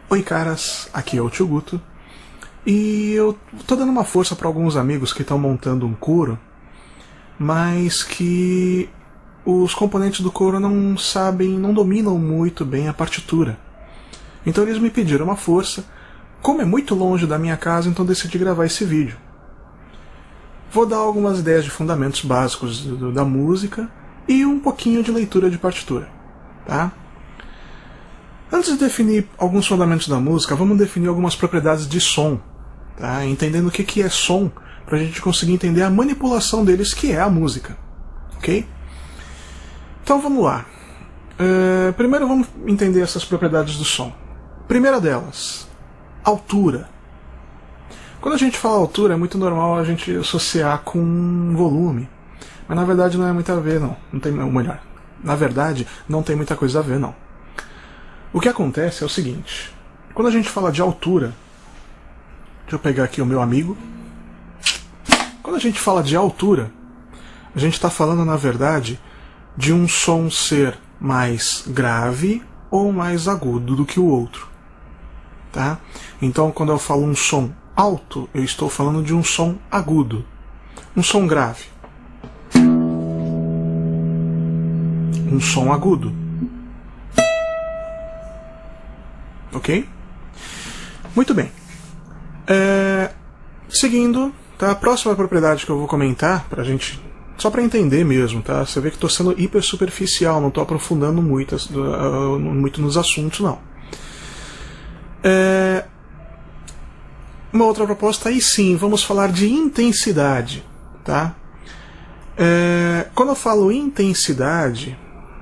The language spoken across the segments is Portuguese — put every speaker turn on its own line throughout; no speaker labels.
Oi caras, aqui é o Tio Guto e eu tô dando uma força para alguns amigos que estão montando um coro, mas que os componentes do coro não sabem, não dominam muito bem a partitura. Então eles me pediram uma força. Como é muito longe da minha casa, então decidi gravar esse vídeo. Vou dar algumas ideias de fundamentos básicos da música e um pouquinho de leitura de partitura, tá? Antes de definir alguns fundamentos da música, vamos definir algumas propriedades de som, tá? Entendendo o que é som, para a gente conseguir entender a manipulação deles, que é a música, ok? Então vamos lá. Primeiro vamos entender essas propriedades do som. Primeira delas, altura. Quando a gente fala altura, é muito normal a gente associar com volume, mas na verdade não é muito a ver, não. Não tem, ou melhor, na verdade não tem muita coisa a ver, não. O que acontece é o seguinte: quando a gente fala de altura, deixa eu pegar aqui o meu amigo. Quando a gente fala de altura, a gente está falando, na verdade, de um som ser mais grave ou mais agudo do que o outro, tá? Então, quando eu falo um som alto, eu estou falando de um som agudo. Um som grave, um som agudo. Ok? Muito bem. Seguindo, tá? A próxima propriedade que eu vou comentar, pra gente, só para entender mesmo, tá? Você vê que estou sendo hiper superficial, não estou aprofundando muito nos assuntos, não. Uma outra proposta, aí sim, vamos falar de intensidade, tá? Quando eu falo intensidade,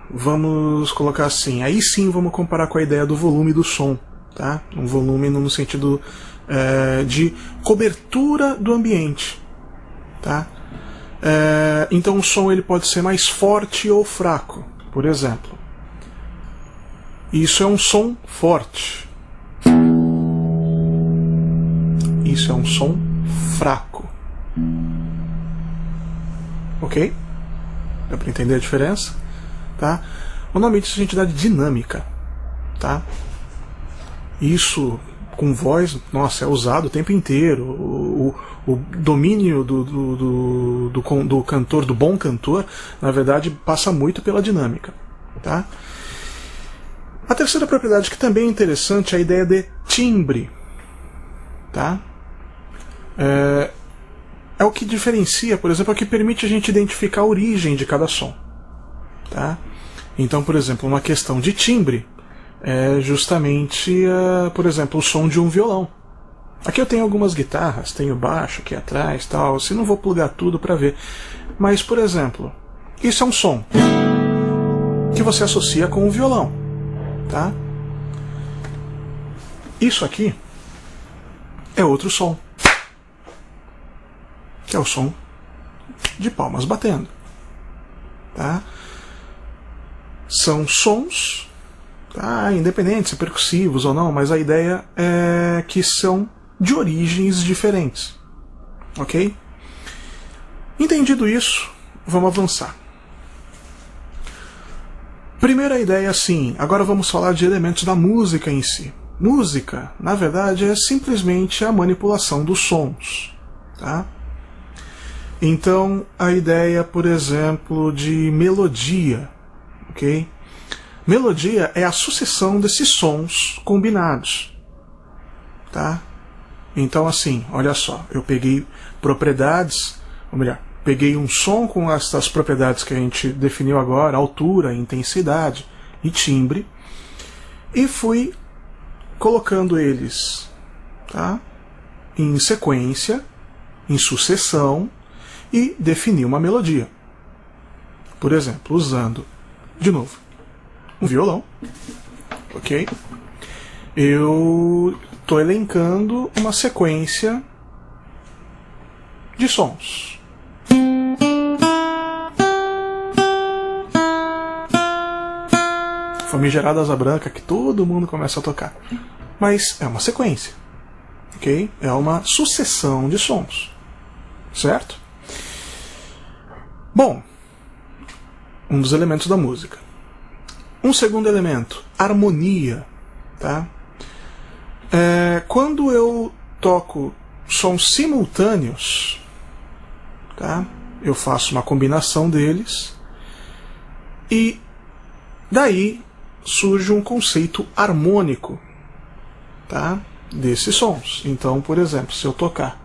vamos colocar assim, aí sim vamos comparar com a ideia do volume do som, tá? Um volume no sentido de cobertura do ambiente, tá? Então o som ele pode ser mais forte ou fraco, por exemplo. Isso é um som forte. Isso é um som fraco. Ok? Dá para entender a diferença? Tá? O nome disso a gente dá de dinâmica, tá? Isso com voz, nossa, é usado o tempo inteiro. O domínio do cantor, do bom cantor, na verdade passa muito pela dinâmica, tá? A terceira propriedade que também é interessante é a ideia de timbre, tá? É o que diferencia, por exemplo, é o que permite a gente identificar a origem de cada som. Tá? Então, por exemplo, uma questão de timbre é justamente, por exemplo, o som de um violão. Aqui eu tenho algumas guitarras, tenho baixo aqui atrás, tal. Se não vou plugar tudo para ver, mas, por exemplo, isso é um som que você associa com o violão, tá? Isso aqui é outro som, que é o som de palmas batendo, tá? São sons, tá, independentes, se percussivos ou não, mas a ideia é que são de origens diferentes, ok? Entendido isso, vamos avançar. Primeira ideia, sim, agora vamos falar de elementos da música em si. Música, na verdade, é simplesmente a manipulação dos sons, tá? Então, a ideia, por exemplo, de melodia, ok? Melodia é a sucessão desses sons combinados, tá? Então, assim, olha só, eu peguei propriedades, ou melhor, peguei um som com essas propriedades que a gente definiu agora, altura, intensidade e timbre, e fui colocando eles, tá, em sequência, em sucessão, e defini uma melodia. Por exemplo, usando, de novo, um violão, ok? Eu estou elencando uma sequência de sons. Famigerada asa branca que todo mundo começa a tocar. Mas é uma sequência, ok? É uma sucessão de sons, certo? Bom, um dos elementos da música. Um segundo elemento, harmonia, tá? Quando eu toco sons simultâneos, tá? Eu faço uma combinação deles e daí surge um conceito harmônico, tá? Desses sons. Então, por exemplo, se eu tocar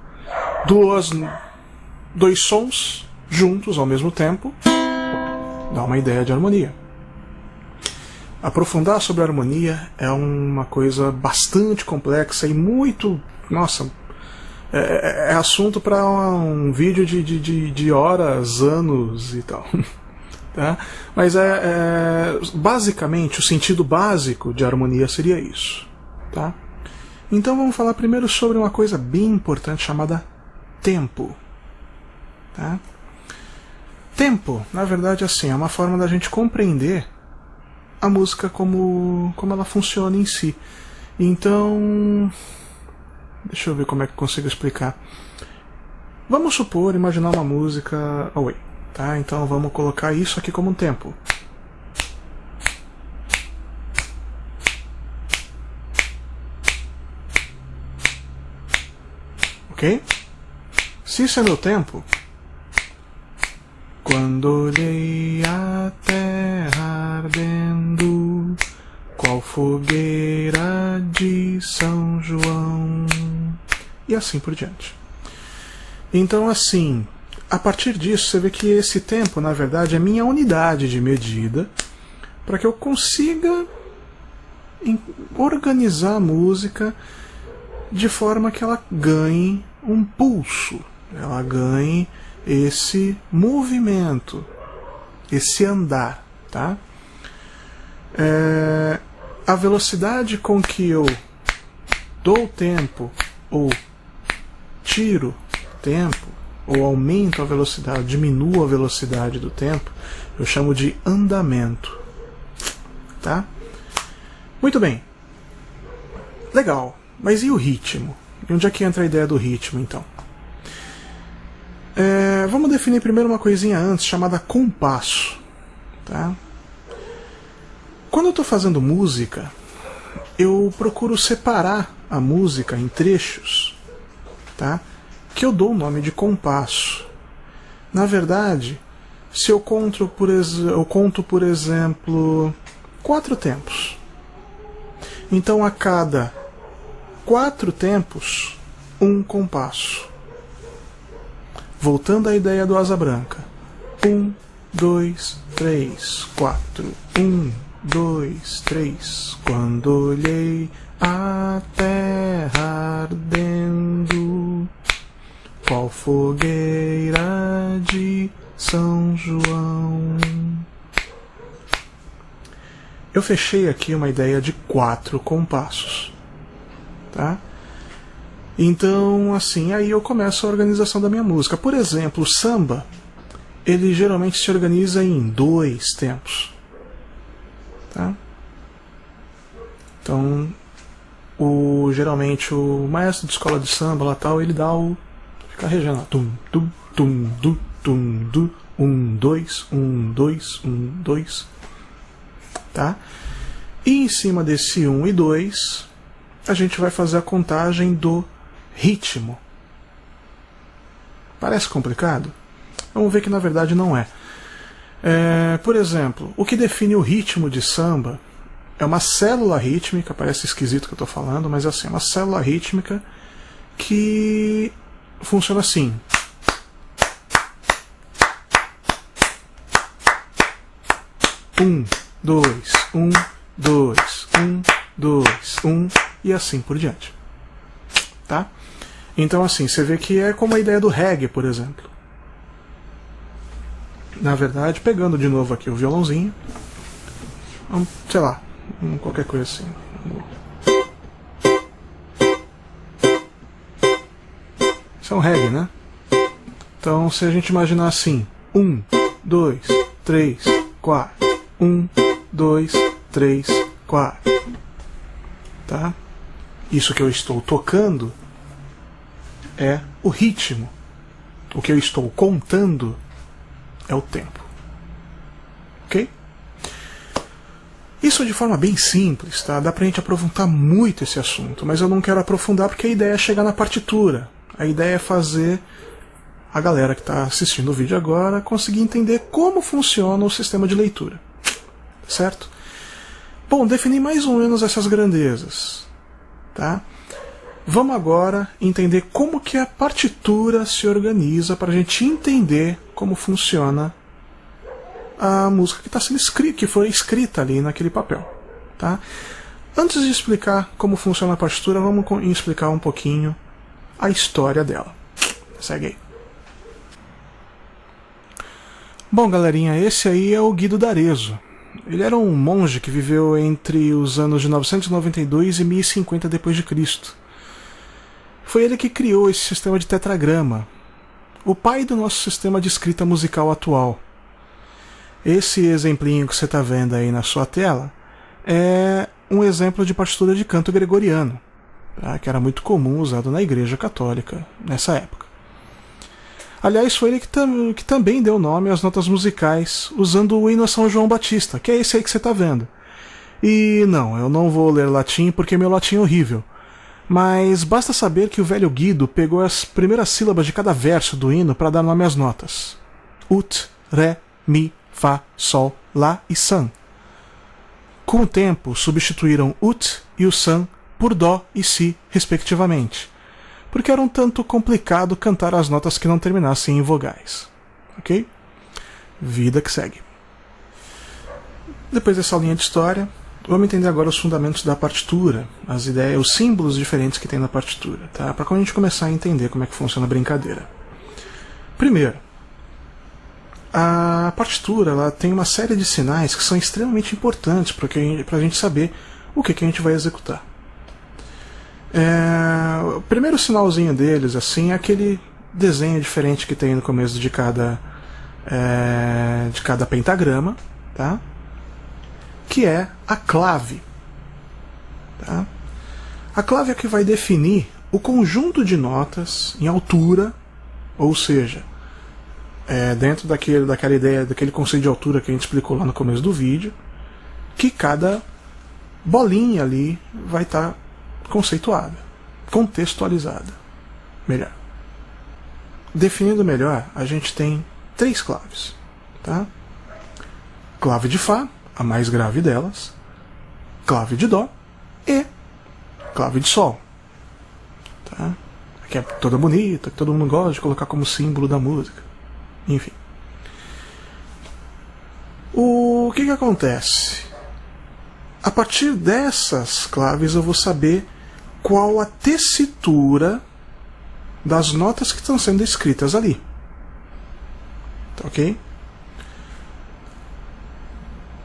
dois sons juntos ao mesmo tempo, dá uma ideia de harmonia. Aprofundar sobre a harmonia é uma coisa bastante complexa e muito... Nossa, é assunto para um vídeo de horas, anos e tal. Tá? Mas basicamente, o sentido básico de harmonia seria isso. Tá? Então vamos falar primeiro sobre uma coisa bem importante chamada tempo. Tá? Tempo, na verdade, assim, é uma forma da gente compreender a música como ela funciona em si. Então, deixa eu ver como é que eu consigo explicar. Vamos supor, imaginar uma música away, tá? Então vamos colocar isso aqui como um tempo. Ok? Se isso é meu tempo, quando olhei a terra ardendo, qual fogueira de São João, e assim por diante. Então, assim, a partir disso você vê que esse tempo, na verdade, é minha unidade de medida para que eu consiga organizar a música de forma que ela ganhe um pulso, ela ganhe esse movimento, esse andar, tá? A velocidade com que eu dou tempo, ou tiro tempo, ou aumento a velocidade, diminuo a velocidade do tempo, eu chamo de andamento, tá? Muito bem. Legal, mas e o ritmo? E onde é que entra a ideia do ritmo, então? Vamos definir primeiro uma coisinha antes, chamada compasso. Tá? Quando eu estou fazendo música, eu procuro separar a música em trechos, tá? Que eu dou o nome de compasso. Na verdade, se eu conto, por exemplo, 4 tempos. Então, a cada 4 tempos, um compasso. Voltando à ideia do Asa Branca. 1, 2, 3, 4. 1, 2, 3. Quando olhei a terra ardendo, qual fogueira de São João. Eu fechei aqui uma ideia de 4 compassos. Tá? Então, assim, aí eu começo a organização da minha música. Por exemplo, o samba, ele geralmente se organiza em 2 tempos. Tá? Então, geralmente o maestro de escola de samba lá tal, ele dá fica regendo lá. Tum, tum, tum, tum, tum, tum, 1, 2, 1, 2, 1, 2. Tá? E em cima desse 1 e 2, a gente vai fazer a contagem do ritmo. Parece complicado? Vamos ver que na verdade não é. Por exemplo, o que define o ritmo de samba é uma célula rítmica, parece esquisito que eu estou falando, mas assim, é uma célula rítmica que funciona assim. Um, dois, 1, 2, 1, 2, 1 e assim por diante. Tá? Então assim, você vê que é como a ideia do reggae, por exemplo. Na verdade, pegando de novo aqui o violãozinho, sei lá, qualquer coisa assim. Isso é um reggae, né? Então, se a gente imaginar assim, 1, 2, 3, 4, 1, 2, 3, 4. Tá? Isso que eu estou tocando é o ritmo. O que eu estou contando é o tempo. Ok? Isso de forma bem simples, tá? Dá pra gente aprofundar muito esse assunto, mas eu não quero aprofundar porque a ideia é chegar na partitura. A ideia é fazer a galera que está assistindo o vídeo agora conseguir entender como funciona o sistema de leitura. Certo? Bom, defini mais ou menos essas grandezas. Tá? Vamos agora entender como que a partitura se organiza para a gente entender como funciona a música que está sendo escrita, que foi escrita ali naquele papel. Tá? Antes de explicar como funciona a partitura, vamos explicar um pouquinho a história dela. Segue aí. Bom, galerinha, esse aí é o Guido d'Arezzo. Ele era um monge que viveu entre os anos de 992 e 1050 d.C. Foi ele que criou esse sistema de tetragrama, o pai do nosso sistema de escrita musical atual. Esse exemplinho que você está vendo aí na sua tela é um exemplo de partitura de canto gregoriano, tá? Que era muito comum, usado na Igreja Católica nessa época. Aliás, foi ele que também deu nome às notas musicais, usando o hino a São João Batista, que é esse aí que você está vendo. E não, eu não vou ler latim porque meu latim é horrível. Mas basta saber que o velho Guido pegou as primeiras sílabas de cada verso do hino para dar nome às notas. Ut, Ré, Mi, Fá, Sol, Lá e Sam. Com o tempo, substituíram Ut e o Sam por Dó e Si, respectivamente, porque era um tanto complicado cantar as notas que não terminassem em vogais. Ok? Vida que segue. Depois dessa linha de história, vamos entender agora os fundamentos da partitura, as ideias, os símbolos diferentes que tem na partitura, tá? Para a gente começar a entender como é que funciona a brincadeira. Primeiro, a partitura ela tem uma série de sinais que são extremamente importantes para a gente saber o que a gente vai executar. O primeiro sinalzinho deles assim é aquele desenho diferente que tem no começo de cada pentagrama, tá? Que é a clave. Tá? A clave é que vai definir o conjunto de notas em altura, ou seja, dentro daquela ideia, daquele conceito de altura que a gente explicou lá no começo do vídeo, que cada bolinha ali vai estar conceituada, contextualizada. Melhor. Definindo melhor, a gente tem 3 claves. Tá? Clave de Fá, a mais grave delas, clave de Dó e clave de Sol. Tá? Que é toda bonita, que todo mundo gosta de colocar como símbolo da música. Enfim. O que acontece? A partir dessas claves eu vou saber qual a tessitura das notas que estão sendo escritas ali. Tá, ok?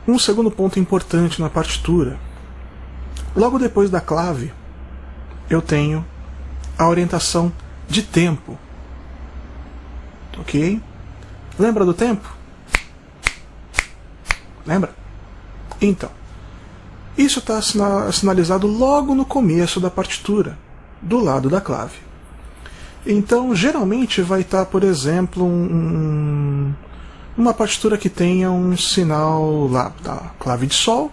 Um segundo ponto importante na partitura. Logo depois da clave, eu tenho a orientação de tempo. Ok? Lembra do tempo? Lembra? Então, isso está sinalizado logo no começo da partitura, do lado da clave. Então, geralmente vai estar, por exemplo, uma partitura que tenha um sinal lá da clave de Sol,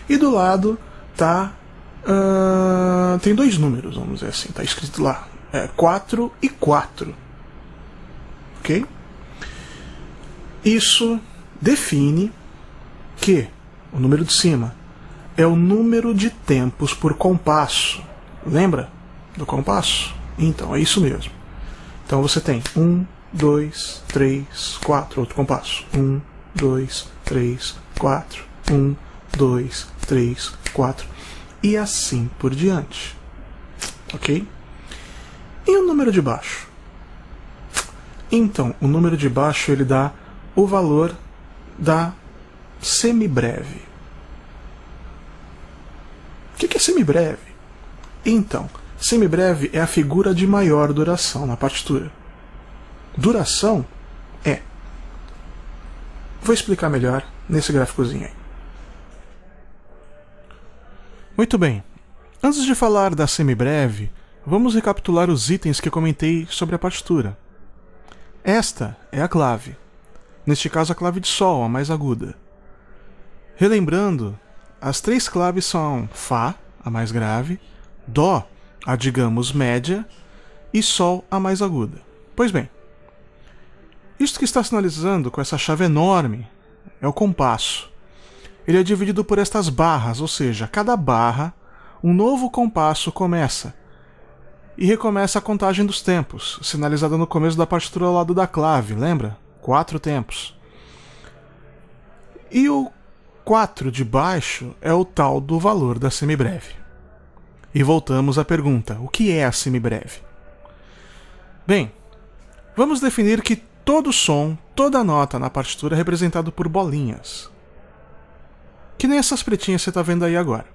e do lado tem 2 números, vamos dizer assim, está escrito lá, 4 e 4. Ok? Isso define que o número de cima é o número de tempos por compasso. Lembra do compasso? Então, é isso mesmo. Então você tem 1, 2, 3, 4, outro compasso. 1, 2, 3, 4. 1, 2, 3, 4. E assim por diante. Ok? E o número de baixo? Então, o número de baixo ele dá o valor da semibreve. O que é semibreve? Então, semibreve é a figura de maior duração na partitura. Duração é. Vou explicar melhor nesse gráficozinho aí. Muito bem. Antes de falar da semibreve, vamos recapitular os itens que comentei sobre a partitura. Esta é a clave. Neste caso, a clave de Sol, a mais aguda. Relembrando, as três claves são Fá, a mais grave, Dó, a digamos média, e Sol, a mais aguda. Pois bem, isto que está sinalizando com essa chave enorme é o compasso. Ele é dividido por estas barras, ou seja, cada barra, um novo compasso começa. E recomeça a contagem dos tempos, sinalizada no começo da partitura ao lado da clave, lembra? 4 tempos. E o 4 de baixo é o tal do valor da semibreve. E voltamos à pergunta: o que é a semibreve? Bem, vamos definir que todo som, toda nota na partitura é representado por bolinhas. Que nem essas pretinhas que você está vendo aí agora.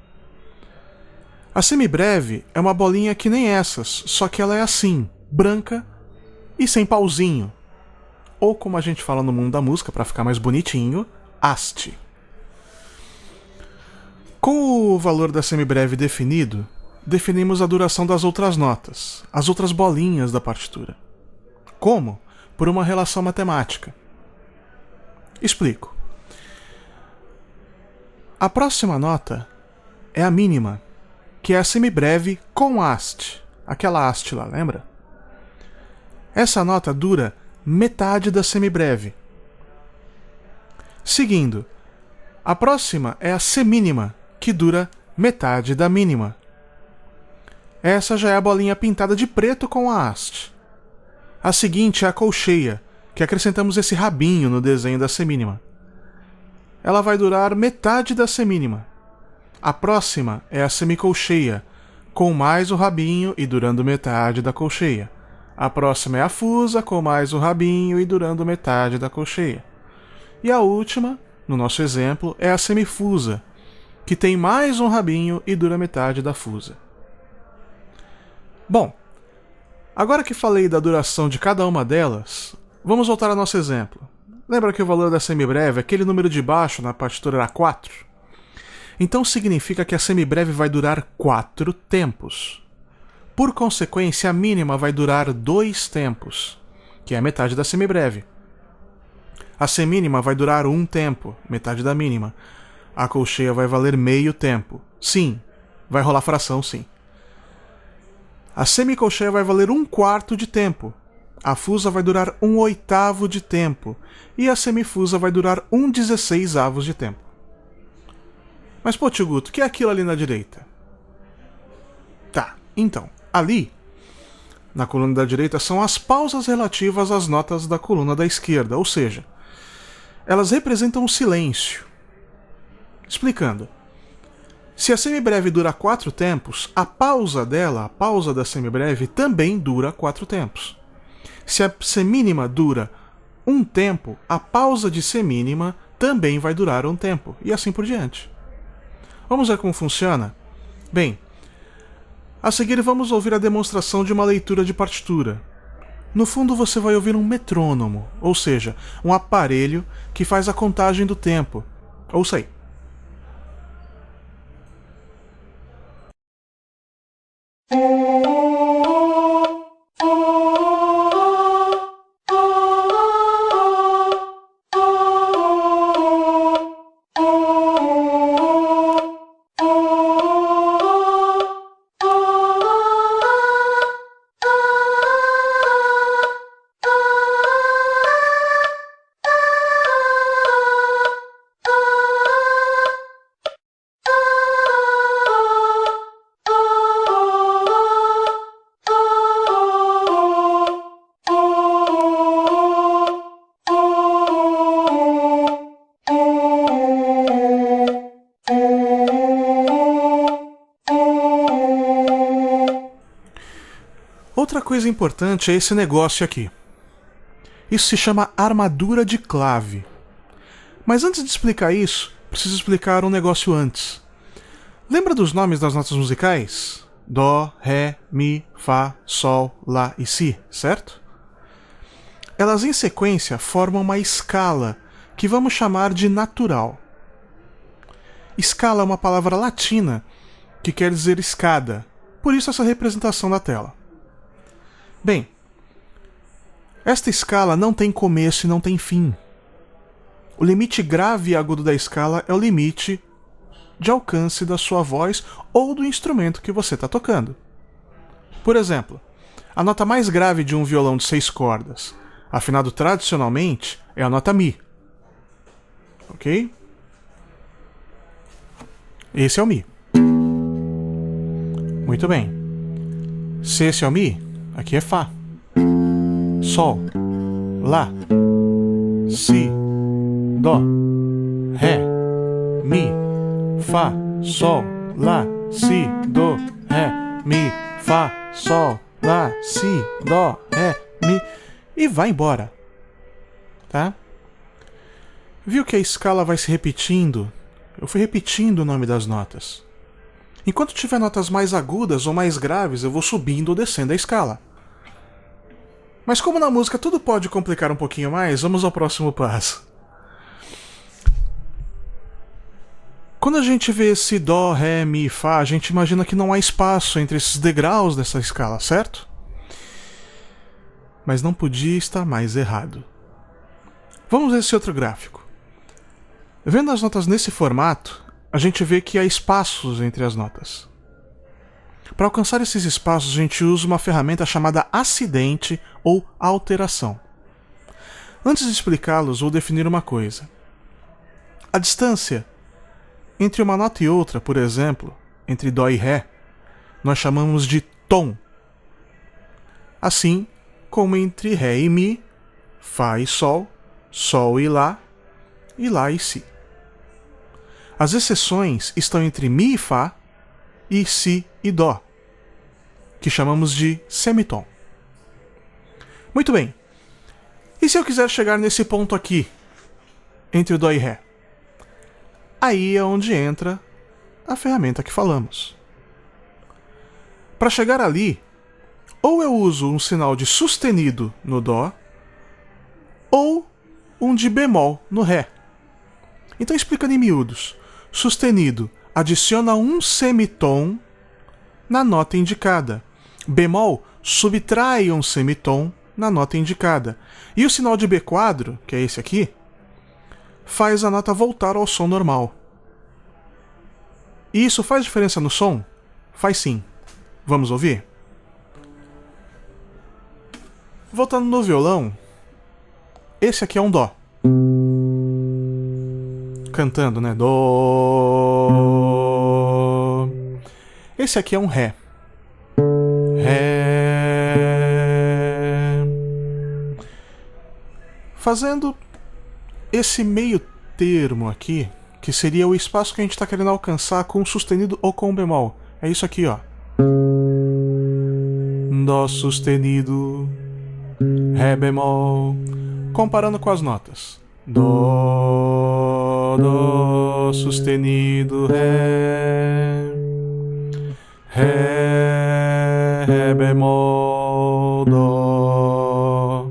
A semibreve é uma bolinha que nem essas, só que ela é assim, branca e sem pauzinho. Ou como a gente fala no mundo da música, para ficar mais bonitinho, haste. Com o valor da semibreve definido, definimos a duração das outras notas, as outras bolinhas da partitura. Como? Por uma relação matemática. Explico. A próxima nota é a mínima, que é a semibreve com haste. Aquela haste lá, lembra? Essa nota dura metade da semibreve. Seguindo, a próxima é a semínima, que dura metade da mínima. Essa já é a bolinha pintada de preto com a haste. A seguinte é a colcheia, que acrescentamos esse rabinho no desenho da semínima. Ela vai durar metade da semínima. A próxima é a semicolcheia, com mais o rabinho e durando metade da colcheia. A próxima é a fusa, com mais o rabinho e durando metade da colcheia. E a última, no nosso exemplo, é a semifusa, que tem mais um rabinho e dura metade da fusa. Bom, agora que falei da duração de cada uma delas, vamos voltar ao nosso exemplo. Lembra que o valor da semibreve, aquele número de baixo na partitura era 4? Então significa que a semibreve vai durar 4 tempos. Por consequência, a mínima vai durar 2 tempos, que é a metade da semibreve. A semínima vai durar 1 tempo, metade da mínima. A colcheia vai valer meio tempo. Sim, vai rolar fração, sim. A semicolcheia vai valer 1/4 de tempo. A fusa vai durar 1/8 de tempo. E a semifusa vai durar 1/16 de tempo. Mas, pô, tio Guto, o que é aquilo ali na direita? Tá, então, ali, na coluna da direita, são as pausas relativas às notas da coluna da esquerda, ou seja, elas representam o silêncio. Explicando. Se a semibreve dura 4 tempos, a pausa dela, a pausa da semibreve, também dura 4 tempos. Se a semínima dura 1 tempo, a pausa de semínima também vai durar 1 tempo, e assim por diante. Vamos ver como funciona? Bem, a seguir vamos ouvir a demonstração de uma leitura de partitura. No fundo você vai ouvir um metrônomo, ou seja, um aparelho que faz a contagem do tempo. Ouça aí. Outra coisa importante é esse negócio aqui. Isso se chama armadura de clave. Mas antes de explicar isso, preciso explicar um negócio antes. Lembra dos nomes das notas musicais? Dó, Ré, Mi, Fá, Sol, Lá e Si, certo? Elas em sequência formam uma escala, que vamos chamar de natural. Escala é uma palavra latina que quer dizer escada, por isso essa representação na tela. Bem, esta escala não tem começo e não tem fim. O limite grave e agudo da escala é o limite de alcance da sua voz ou do instrumento que você está tocando. Por exemplo, a nota mais grave de um violão de 6 cordas, afinado tradicionalmente, é a nota Mi. Ok? Esse é o Mi. Muito bem. Se esse é o Mi, aqui é Fá, Sol, Lá, Si, Dó, Ré, Mi, Fá, Sol, Lá, Si, Dó, Ré, Mi, Fá, Sol, Lá, Si, Dó, Ré, Mi, e vai embora. Tá? Viu que a escala vai se repetindo? Eu fui repetindo o nome das notas. Enquanto tiver notas mais agudas ou mais graves, eu vou subindo ou descendo a escala. Mas como na música tudo pode complicar um pouquinho mais, vamos ao próximo passo. Quando a gente vê esse Dó, Ré, Mi, Fá, a gente imagina que não há espaço entre esses degraus dessa escala, certo? Mas não podia estar mais errado. Vamos ver esse outro gráfico. Vendo as notas nesse formato, a gente vê que há espaços entre as notas. Para alcançar esses espaços, a gente usa uma ferramenta chamada acidente ou alteração. Antes de explicá-los, vou definir uma coisa. A distância entre uma nota e outra, por exemplo, entre Dó e Ré, nós chamamos de tom. Assim como entre Ré e Mi, Fá e Sol, Sol e Lá e Si. As exceções estão entre Mi e Fá e Si e Dó, que chamamos de semitom. Muito bem. E se eu quiser chegar nesse ponto aqui, entre o Dó e Ré? Aí é onde entra a ferramenta que falamos. Para chegar ali, ou eu uso um sinal de sustenido no Dó, ou um de bemol no Ré. Então, explicando em miúdos, sustenido adiciona um semitom na nota indicada. Bemol subtrai um semitom na nota indicada. E o sinal de B quadro, que é esse aqui, faz a nota voltar ao som normal. E isso faz diferença no som? Faz sim. Vamos ouvir? Voltando no violão, esse aqui é um Dó. Cantando, né? Dó. Esse aqui é um Ré. Ré. Fazendo esse meio termo aqui, que seria o espaço que a gente está querendo alcançar com o sustenido ou com o bemol. É isso aqui, ó. Dó sustenido, Ré bemol. Comparando com as notas. Dó, Dó sustenido, Ré, Ré, Ré bemol, Dó.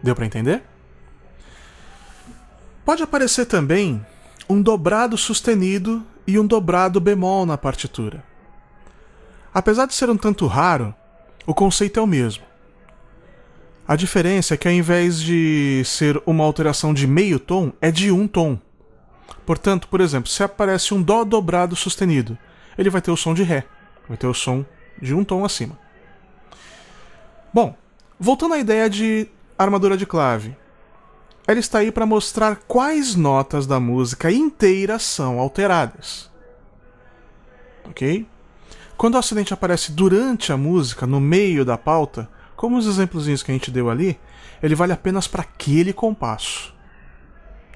Deu para entender? Pode aparecer também um dobrado sustenido e um dobrado bemol na partitura. Apesar de ser um tanto raro, o conceito é o mesmo. A diferença é que ao invés de ser uma alteração de meio tom, é de um tom. Portanto, por exemplo, se aparece um Dó dobrado sustenido, ele vai ter o som de Ré, vai ter o som de um tom acima. Bom, voltando à ideia de armadura de clave, ela está aí para mostrar quais notas da música inteira são alteradas. Ok? Quando o acidente aparece durante a música, no meio da pauta, como os exemplozinhos que a gente deu ali, ele vale apenas para aquele compasso.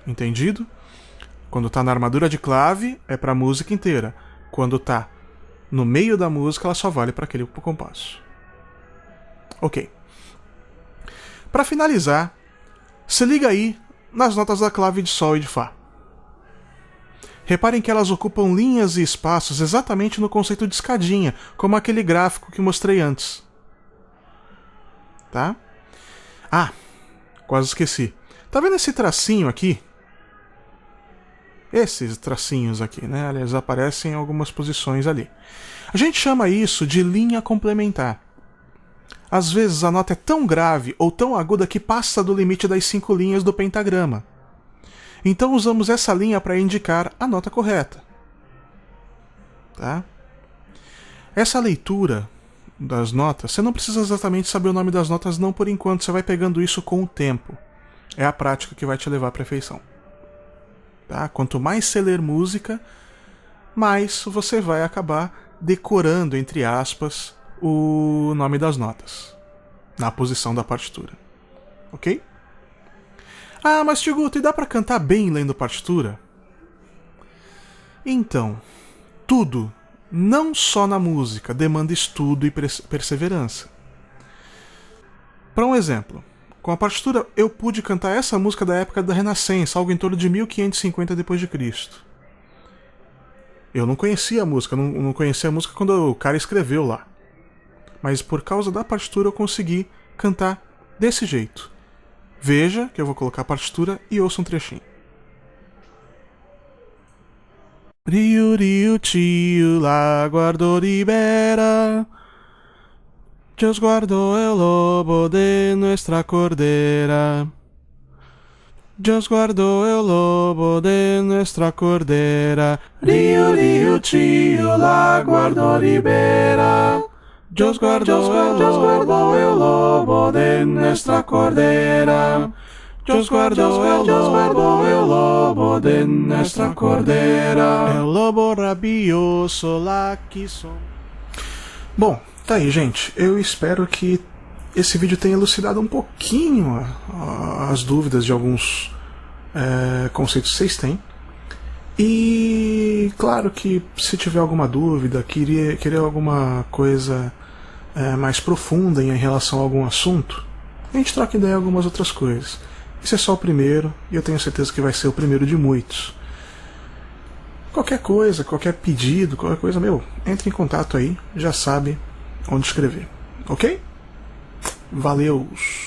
Entendido? Quando está na armadura de clave, é para a música inteira. Quando está no meio da música, ela só vale para aquele compasso. Ok. Para finalizar, se liga aí nas notas da clave de Sol e de Fá. Reparem que elas ocupam linhas e espaços exatamente no conceito de escadinha, como aquele gráfico que mostrei antes. Tá? Ah, quase esqueci. Tá vendo esse tracinho aqui? Esses tracinhos aqui, né? Eles aparecem em algumas posições ali. A gente chama isso de linha complementar. Às vezes a nota é tão grave ou tão aguda que passa do limite das 5 linhas do pentagrama. Então usamos essa linha para indicar a nota correta. Tá? Essa leitura das notas, você não precisa exatamente saber o nome das notas não por enquanto, você vai pegando isso com o tempo. É a prática que vai te levar à perfeição. Tá? Quanto mais você ler música, mais você vai acabar decorando, entre aspas, o nome das notas na posição da partitura. Ok? Ah, mas Tio Guto, e dá pra cantar bem lendo partitura? Então, tudo, não só na música, demanda estudo e perseverança. Para um exemplo, com a partitura eu pude cantar essa música da época da Renascença, algo em torno de 1550 d.C. Eu não conhecia a música, não conhecia a música quando o cara escreveu lá. Mas por causa da partitura eu consegui cantar desse jeito. Veja que eu vou colocar a partitura e ouça um trechinho. Rio, rio, tio, lá guardou libera. Dios guardó el lobo de nuestra cordera. Dios guardó el lobo de nuestra cordera. Rio, rio, tio, lá guardó libera. Dios guardó el lobo de nuestra cordera. Dios guardó el lobo de nuestra cordera. El lobo rabioso lá quiso. Bom, tá aí, gente. Eu espero que esse vídeo tenha elucidado um pouquinho as dúvidas de alguns conceitos que vocês têm. E claro que se tiver alguma dúvida, querer alguma coisa mais profunda em relação a algum assunto, a gente troca ideia em algumas outras coisas. Esse é só o primeiro, e eu tenho certeza que vai ser o primeiro de muitos. Qualquer coisa, qualquer pedido, qualquer coisa, entre em contato aí, já sabe onde escrever. Ok? Valeus!